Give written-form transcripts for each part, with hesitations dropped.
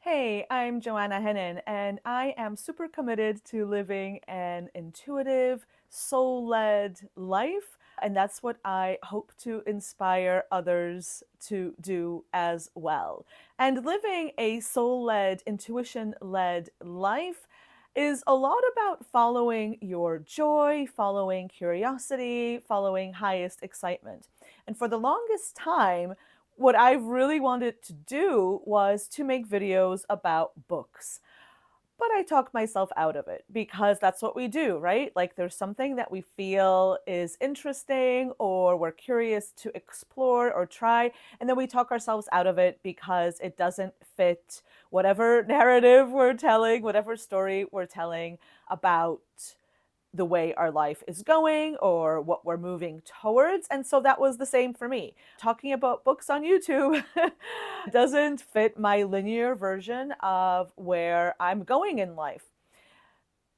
Hey, I'm Joanna Hennon, and I am super committed to living an intuitive, soul-led life. And that's what I hope to inspire others to do as well. And living a soul-led, intuition-led life is a lot about following your joy, following curiosity, following highest excitement. And for the longest time, what I really wanted to do was to make videos about books. But I talked myself out of it because that's what we do, right? Like there's something that we feel is interesting or we're curious to explore or try, and then we talk ourselves out of it because it doesn't fit whatever narrative we're telling, whatever story we're telling about the way our life is going or what we're moving towards. And so that was the same for me. Talking about books on YouTube doesn't fit my linear version of where I'm going in life.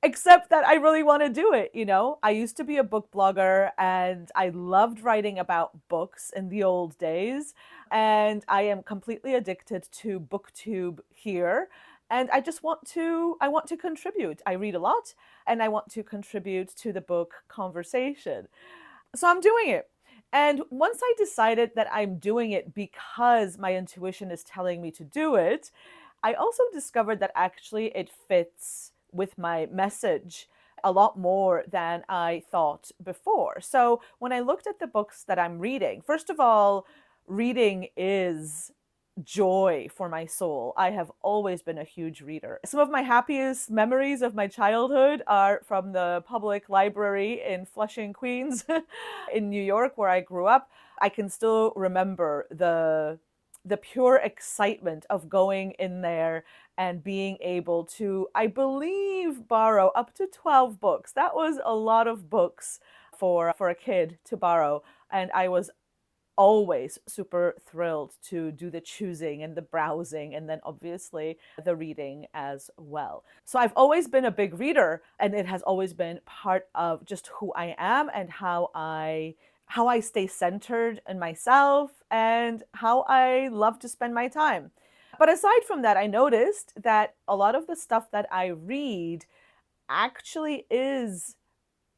Except that I really want to do it, you know? I used to be a book blogger and I loved writing about books in the old days. And I am completely addicted to BookTube here. And I want to contribute. I read a lot and I want to contribute to the book conversation. So I'm doing it. And once I decided that I'm doing it because my intuition is telling me to do it, I also discovered that actually it fits with my message a lot more than I thought before. So when I looked at the books that I'm reading, first of all, reading is joy for my soul. I have always been a huge reader. Some of my happiest memories of my childhood are from the public library in Flushing, Queens, in New York, where I grew up. I can still remember the pure excitement of going in there and being able to, I believe, borrow up to 12 books. That was a lot of books for a kid to borrow. And I was always super thrilled to do the choosing and the browsing and then obviously the reading as well. So I've always been a big reader and it has always been part of just who I am and how I stay centered in myself and how I love to spend my time. But aside from that, I noticed that a lot of the stuff that I read actually is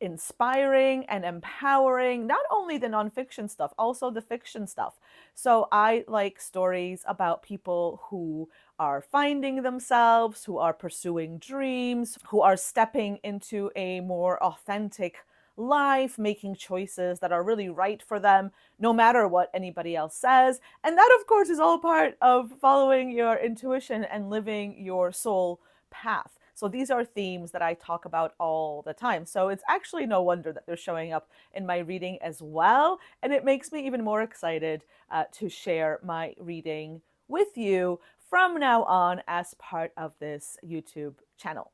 inspiring and empowering, not only the nonfiction stuff, also the fiction stuff. So I like stories about people who are finding themselves, who are pursuing dreams, who are stepping into a more authentic life, making choices that are really right for them, no matter what anybody else says. And that, of course, is all part of following your intuition and living your soul path. So these are themes that I talk about all the time. So it's actually no wonder that they're showing up in my reading as well. And it makes me even more excited to share my reading with you from now on as part of this YouTube channel.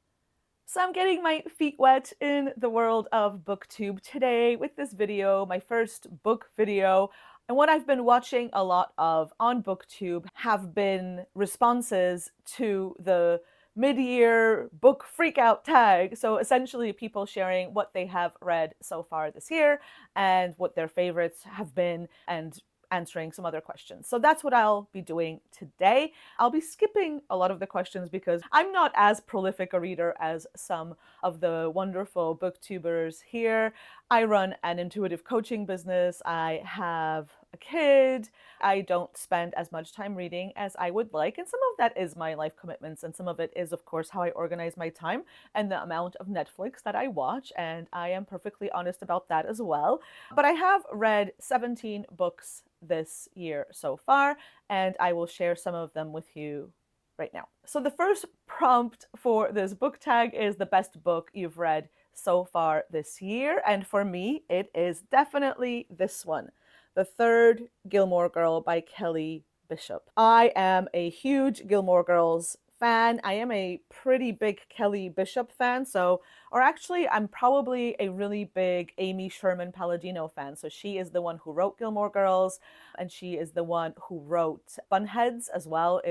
So I'm getting my feet wet in the world of BookTube today with this video, my first book video. And what I've been watching a lot of on BookTube have been responses to the mid-year book freakout tag. So essentially people sharing what they have read so far this year and what their favorites have been and answering some other questions. So that's what I'll be doing today. I'll be skipping a lot of the questions because I'm not as prolific a reader as some of the wonderful booktubers here. I run an intuitive coaching business. I have a kid. I don't spend as much time reading as I would like. And some of that is my life commitments. And some of it is, of course, how I organize my time and the amount of Netflix that I watch. And I am perfectly honest about that as well. But I have read 17 books this year so far, and I will share some of them with you right now. So the first prompt for this book tag is the best book you've read so far this year. And for me, it is definitely this one, The Third Gilmore Girl by Kelly Bishop. I am a huge Gilmore Girls fan. I am a pretty big Kelly Bishop fan. Or actually, I'm probably a really big Amy Sherman Palladino fan. So she is the one who wrote Gilmore Girls, and she is the one who wrote Bunheads as well.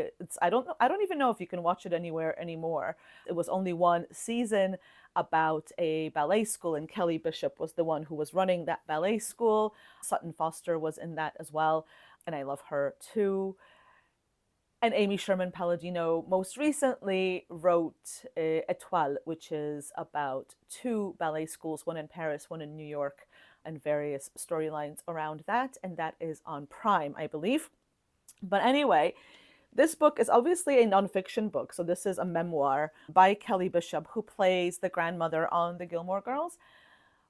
I don't even know if you can watch it anywhere anymore. It was only one season about a ballet school, and Kelly Bishop was the one who was running that ballet school. Sutton Foster was in that as well, and I love her too. And Amy Sherman Palladino most recently wrote Étoile, which is about two ballet schools, one in Paris, one in New York, and various storylines around that. And that is on Prime, I believe. But anyway, this book is obviously a nonfiction book. So this is a memoir by Kelly Bishop, who plays the grandmother on the Gilmore Girls.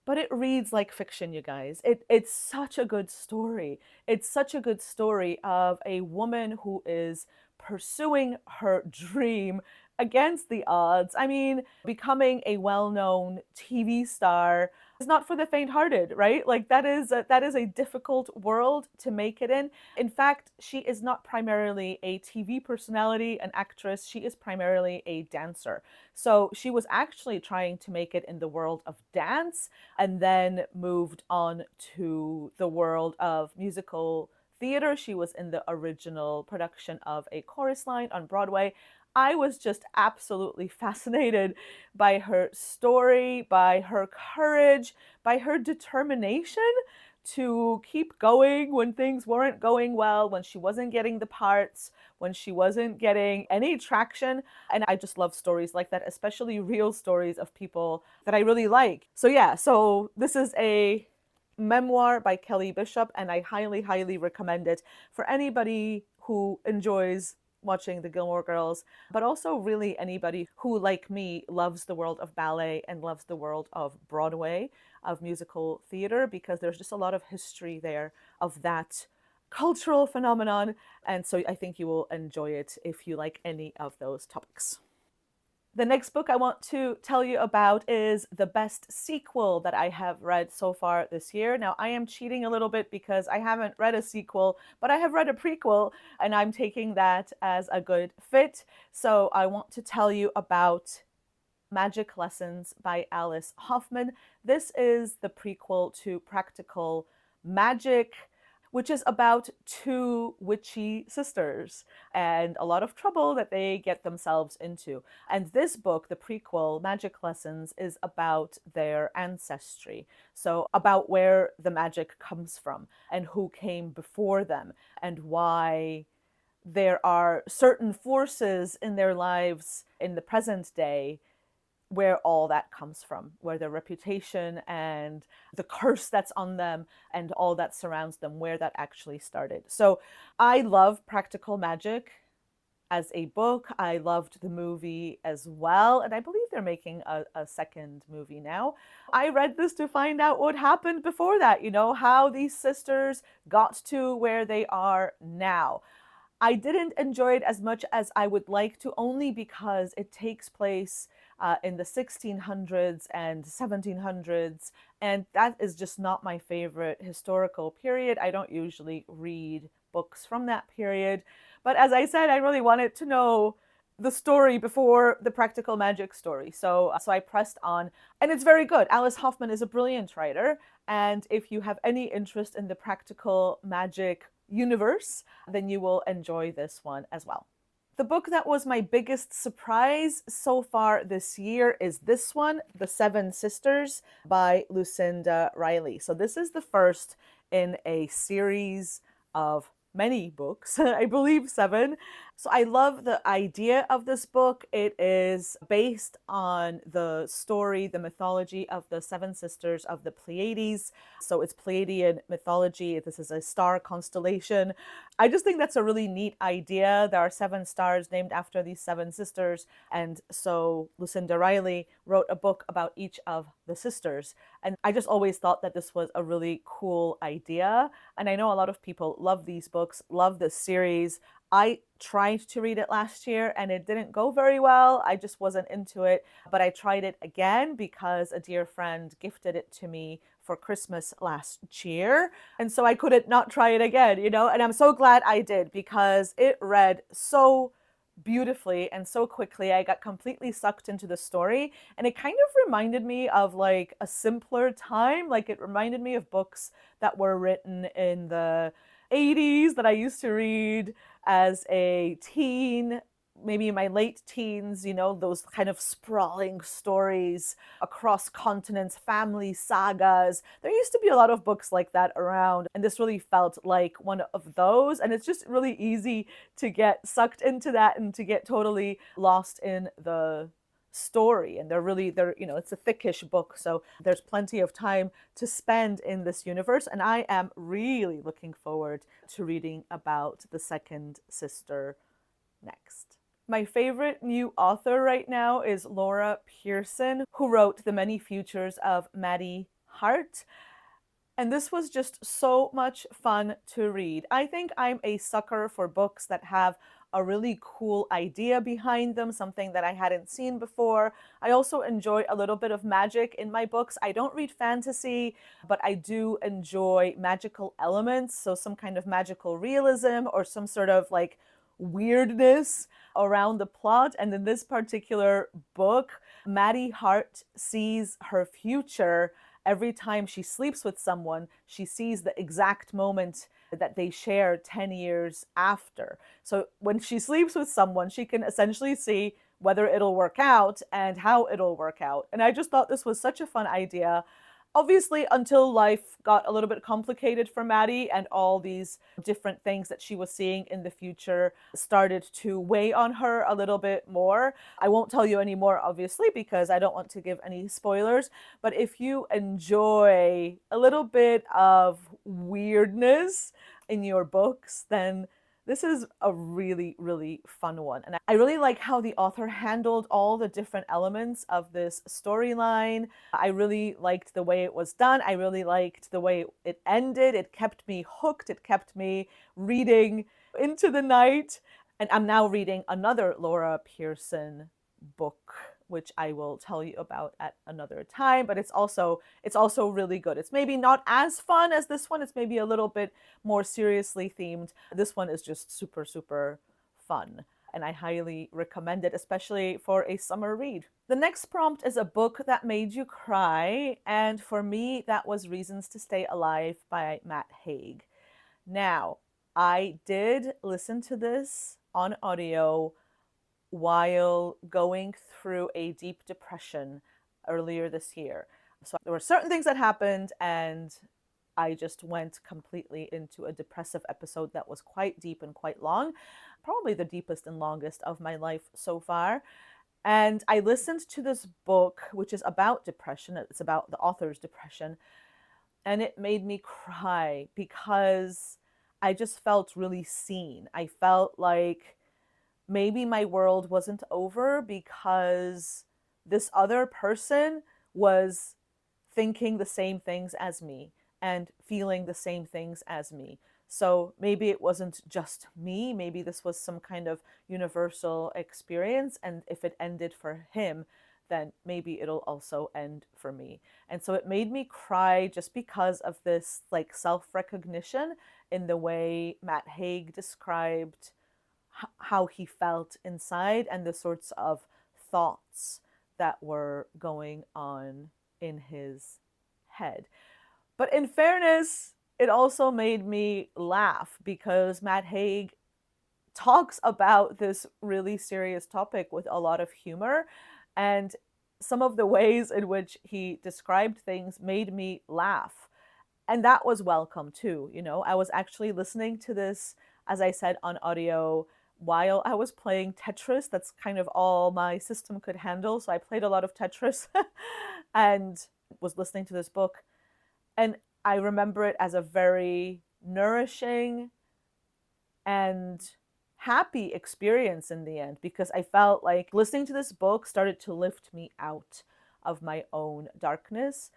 But it reads like fiction, you guys. It's such a good story. It's such a good story of a woman who is pursuing her dream against the odds. I mean, becoming a well-known TV star is not for the faint-hearted, right? Like that is a difficult world to make it in. In fact, she is not primarily a TV personality, an actress. She is primarily a dancer. So she was actually trying to make it in the world of dance and then moved on to the world of musical theater. She was in the original production of A Chorus Line on Broadway. I was just absolutely fascinated by her story, by her courage, by her determination to keep going when things weren't going well, when she wasn't getting the parts, when she wasn't getting any traction. And I just love stories like that, especially real stories of people that I really like. So yeah, so this is a memoir by Kelly Bishop, and I highly, highly recommend it for anybody who enjoys watching the Gilmore Girls, but also really anybody who, like me, loves the world of ballet and loves the world of Broadway, of musical theater, because there's just a lot of history there of that cultural phenomenon. And so I think you will enjoy it if you like any of those topics. The next book I want to tell you about is the best sequel that I have read so far this year. Now, I am cheating a little bit because I haven't read a sequel, but I have read a prequel, and I'm taking that as a good fit. So I want to tell you about Magic Lessons by Alice Hoffman. This is the prequel to Practical Magic, which is about two witchy sisters and a lot of trouble that they get themselves into. And this book, the prequel, Magic Lessons, is about their ancestry. So about where the magic comes from and who came before them and why there are certain forces in their lives in the present day where all that comes from, where their reputation and the curse that's on them and all that surrounds them, where that actually started. So I love Practical Magic as a book. I loved the movie as well, and I believe they're making a second movie now. I read this to find out what happened before that, how these sisters got to where they are now. I didn't enjoy it as much as I would like to, only because it takes place in the 1600s and 1700s, and that is just not my favorite historical period. I don't usually read books from that period, but as I said, I really wanted to know the story before the Practical Magic story. So I pressed on, and it's very good. Alice Hoffman is a brilliant writer, and if you have any interest in the Practical Magic universe, then you will enjoy this one as well. The book that was my biggest surprise so far this year is this one, The Seven Sisters by Lucinda Riley. So this is the first in a series of many books, I believe 7. So I love the idea of this book. It is based on the story, the mythology of the 7 sisters of the Pleiades. So it's Pleiadian mythology. This is a star constellation. I just think that's a really neat idea. There are 7 stars named after these 7 sisters. And so Lucinda Riley wrote a book about each of the sisters. And I just always thought that this was a really cool idea. And I know a lot of people love these books, love this series. I tried to read it last year and it didn't go very well. I just wasn't into it. But I tried it again because a dear friend gifted it to me for Christmas last year. And so I couldn't not try it again, And I'm so glad I did, because it read so beautifully and so quickly. I got completely sucked into the story, and it kind of reminded me of like a simpler time. Like it reminded me of books that were written in the 80s that I used to read as a teen. maybe in my late teens, those kind of sprawling stories across continents, family sagas. There used to be a lot of books like that around, and this really felt like one of those. And it's just really easy to get sucked into that and to get totally lost in the story. And it's a thickish book, so there's plenty of time to spend in this universe. And I am really looking forward to reading about the second sister next. My favorite new author right now is Laura Pearson, who wrote The Many Futures of Maddie Hart. And this was just so much fun to read. I think I'm a sucker for books that have a really cool idea behind them, something that I hadn't seen before. I also enjoy a little bit of magic in my books. I don't read fantasy, but I do enjoy magical elements. So some kind of magical realism or some sort of like weirdness around the plot. And in this particular book, Maddie Hart sees her future. Every time she sleeps with someone, she sees the exact moment that they share 10 years after. So when she sleeps with someone, she can essentially see whether it'll work out and how it'll work out. And I just thought this was such a fun idea. Obviously, until life got a little bit complicated for Maddie and all these different things that she was seeing in the future started to weigh on her a little bit more. I won't tell you any more, obviously, because I don't want to give any spoilers. But if you enjoy a little bit of weirdness in your books, then this is a really, really fun one. And I really like how the author handled all the different elements of this storyline. I really liked the way it was done. I really liked the way it ended. It kept me hooked. It kept me reading into the night. And I'm now reading another Laura Pearson book, which I will tell you about at another time, but it's also really good. It's maybe not as fun as this one. It's maybe a little bit more seriously themed. This one is just super, super fun, and I highly recommend it, especially for a summer read. The next prompt is a book that made you cry, and for me, that was Reasons to Stay Alive by Matt Haig. Now, I did listen to this on audio while going through a deep depression earlier this year. So there were certain things that happened, and I just went completely into a depressive episode that was quite deep and quite long, probably the deepest and longest of my life so far. And I listened to this book, which is about depression. It's about the author's depression. And it made me cry because I just felt really seen. I felt like maybe my world wasn't over because this other person was thinking the same things as me and feeling the same things as me. So maybe it wasn't just me. Maybe this was some kind of universal experience. And if it ended for him, then maybe it'll also end for me. And so it made me cry just because of this like self-recognition in the way Matt Haig described how he felt inside and the sorts of thoughts that were going on in his head. But in fairness, it also made me laugh because Matt Haig talks about this really serious topic with a lot of humor, and some of the ways in which he described things made me laugh. And that was welcome too. I was actually listening to this, as I said, on audio while I was playing Tetris. That's kind of all my system could handle. So I played a lot of Tetris and was listening to this book. And I remember it as a very nourishing and happy experience in the end, because I felt like listening to this book started to lift me out of my own darkness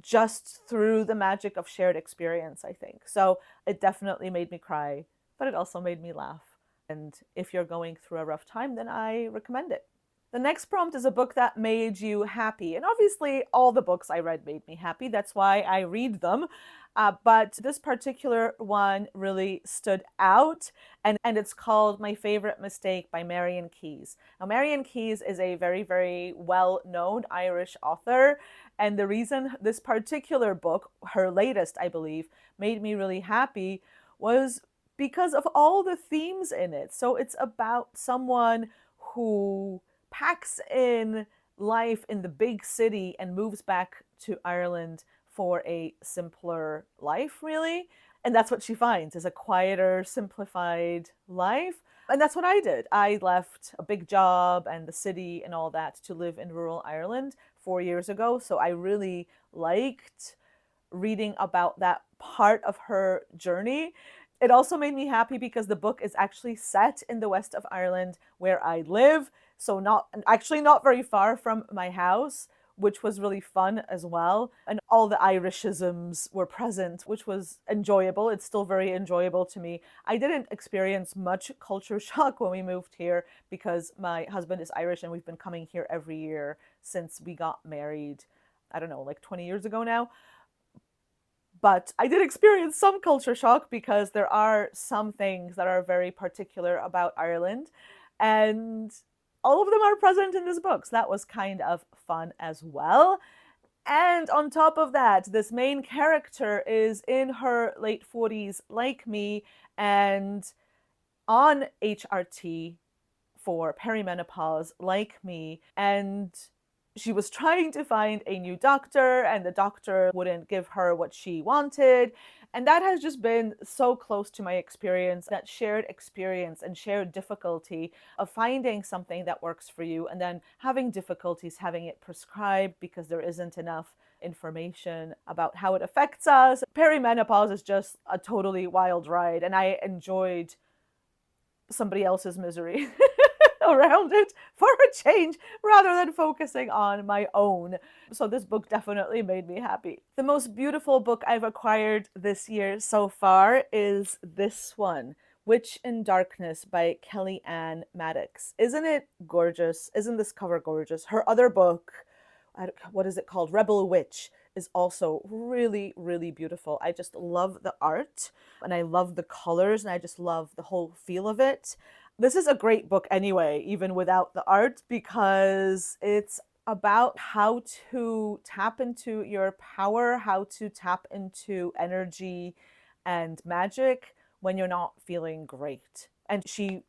just through the magic of shared experience, I think. So it definitely made me cry, but it also made me laugh. And if you're going through a rough time, then I recommend it. The next prompt is a book that made you happy. And obviously, all the books I read made me happy. That's why I read them. But this particular one really stood out. And it's called My Favorite Mistake by Marian Keyes. Now, Marian Keyes is a very, very well-known Irish author. And the reason this particular book, her latest, I believe, made me really happy was because of all the themes in it. So it's about someone who packs in life in the big city and moves back to Ireland for a simpler life, really. And that's what she finds, is a quieter, simplified life. And that's what I did. I left a big job and the city and all that to live in rural Ireland 4 years ago. So I really liked reading about that part of her journey. It also made me happy because the book is actually set in the west of Ireland where I live. So not very far from my house, which was really fun as well. And all the Irishisms were present, which was enjoyable. It's still very enjoyable to me. I didn't experience much culture shock when we moved here because my husband is Irish and we've been coming here every year since we got married, I don't know, like 20 years ago now. But I did experience some culture shock because there are some things that are very particular about Ireland. And all of them are present in this book. So that was kind of fun as well. And on top of that, this main character is in her late 40s, like me, and on HRT for perimenopause, like me. And she was trying to find a new doctor, and the doctor wouldn't give her what she wanted. And that has just been so close to my experience, that shared experience and shared difficulty of finding something that works for you and then having difficulties having it prescribed because there isn't enough information about how it affects us. Perimenopause is just a totally wild ride, and I enjoyed somebody else's misery around it for a change rather than focusing on my own. So this book definitely made me happy. The most beautiful book I've acquired this year so far is this one, Witch in Darkness by Kellyanne Maddox. Isn't it gorgeous? Isn't this cover gorgeous? Her other book, what is it called? Rebel Witch, is also really, really beautiful. I just love the art and I love the colors and I just love the whole feel of it. This is a great book anyway, even without the art, because it's about how to tap into your power, how to tap into energy and magic when you're not feeling great. And she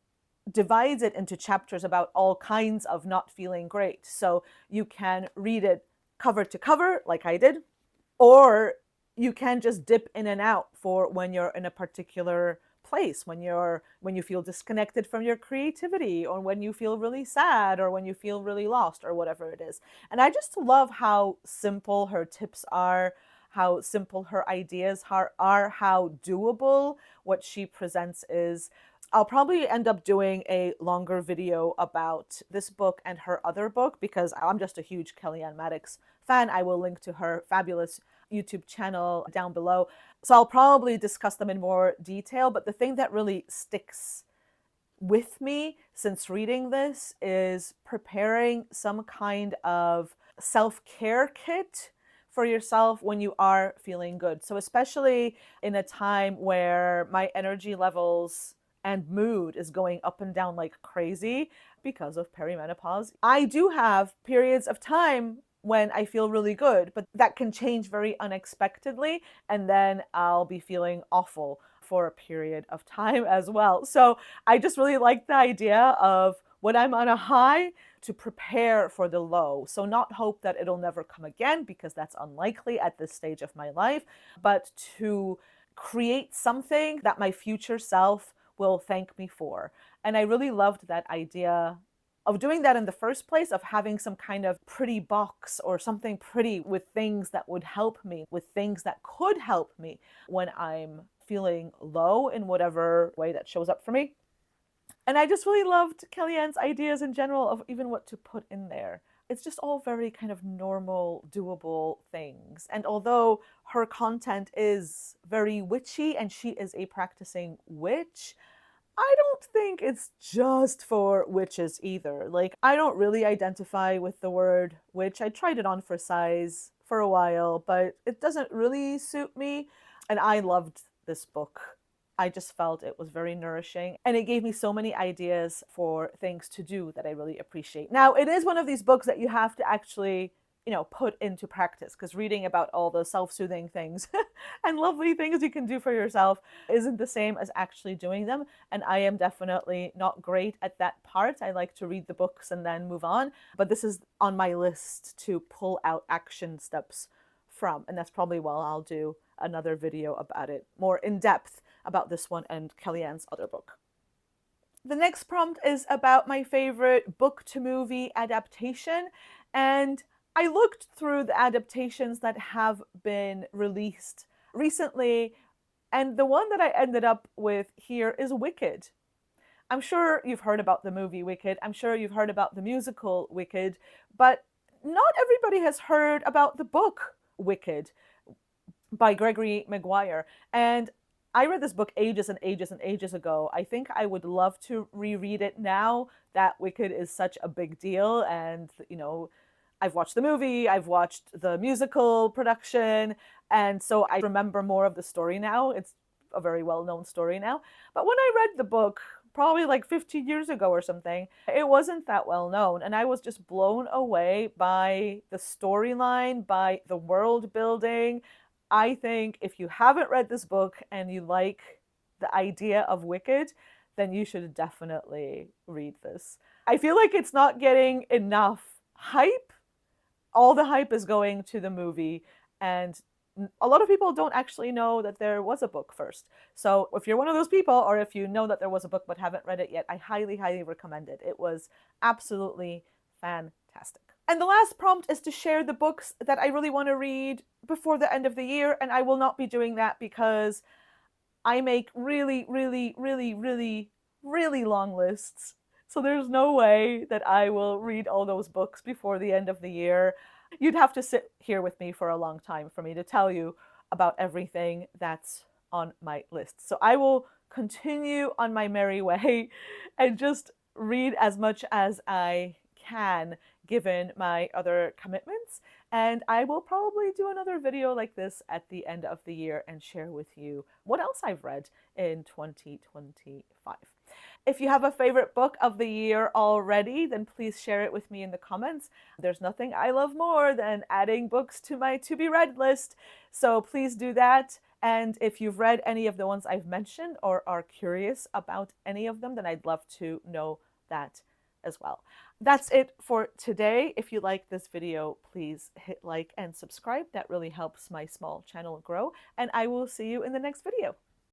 divides it into chapters about all kinds of not feeling great. So you can read it cover to cover, like I did, or you can just dip in and out for when you're in a particular place, when you feel disconnected from your creativity, or when you feel really sad, or when you feel really lost, or whatever it is. And I just love how simple her tips are, how simple her ideas are, how doable what she presents is. I'll probably end up doing a longer video about this book and her other book because I'm just a huge Kellyanne Maddox fan. I will link to her fabulous YouTube channel down below. So I'll probably discuss them in more detail, but the thing that really sticks with me since reading this is preparing some kind of self-care kit for yourself when you are feeling good. So especially in a time where my energy levels and mood is going up and down like crazy because of perimenopause. I do have periods of time when I feel really good, but that can change very unexpectedly, and then I'll be feeling awful for a period of time as well. So I just really like the idea of when I'm on a high to prepare for the low. So not hope that it'll never come again, because that's unlikely at this stage of my life, but to create something that my future self will thank me for. And I really loved that idea of doing that in the first place, of having some kind of pretty box or something pretty with things that would help me, with things that could help me when I'm feeling low in whatever way that shows up for me. And I just really loved Kellyanne's ideas in general of even what to put in there. It's just all very kind of normal, doable things. And although her content is very witchy and she is a practicing witch, I don't think it's just for witches either. Like, I don't really identify with the word witch. I tried it on for size for a while, but it doesn't really suit me. And I loved this book. I just felt it was very nourishing, and it gave me so many ideas for things to do that I really appreciate. Now, it is one of these books that you have to actually put into practice, because reading about all the self-soothing things and lovely things you can do for yourself isn't the same as actually doing them. And I am definitely not great at that part. I like to read the books and then move on, but this is on my list to pull out action steps from, and that's probably why I'll do another video about it more in depth about this one and Kellyanne's other book. The next prompt is about my favorite book to movie adaptation, and I looked through the adaptations that have been released recently, and the one that I ended up with here is Wicked. I'm sure you've heard about the movie Wicked. I'm sure you've heard about the musical Wicked, but not everybody has heard about the book Wicked by Gregory Maguire. And I read this book ages and ages and ages ago. I think I would love to reread it now that Wicked is such a big deal. And, I've watched the movie, I've watched the musical production, and so I remember more of the story now. It's a very well-known story now. But when I read the book, probably like 15 years ago or something, it wasn't that well known. And I was just blown away by the storyline, by the world building. I think if you haven't read this book and you like the idea of Wicked, then you should definitely read this. I feel like it's not getting enough hype. All the hype is going to the movie, and a lot of people don't actually know that there was a book first. So if you're one of those people, or if you know that there was a book but haven't read it yet, I highly, highly recommend it. It was absolutely fantastic. And the last prompt is to share the books that I really want to read before the end of the year, and I will not be doing that because I make really, really, really, really, really long lists. So there's no way that I will read all those books before the end of the year. You'd have to sit here with me for a long time for me to tell you about everything that's on my list. So I will continue on my merry way and just read as much as I can given my other commitments. And I will probably do another video like this at the end of the year and share with you what else I've read in 2025. If you have a favorite book of the year already, then please share it with me in the comments. There's nothing I love more than adding books to my to-be-read list, so please do that. And if you've read any of the ones I've mentioned or are curious about any of them, then I'd love to know that as well. That's it for today. If you like this video, please hit like and subscribe. That really helps my small channel grow, and I will see you in the next video.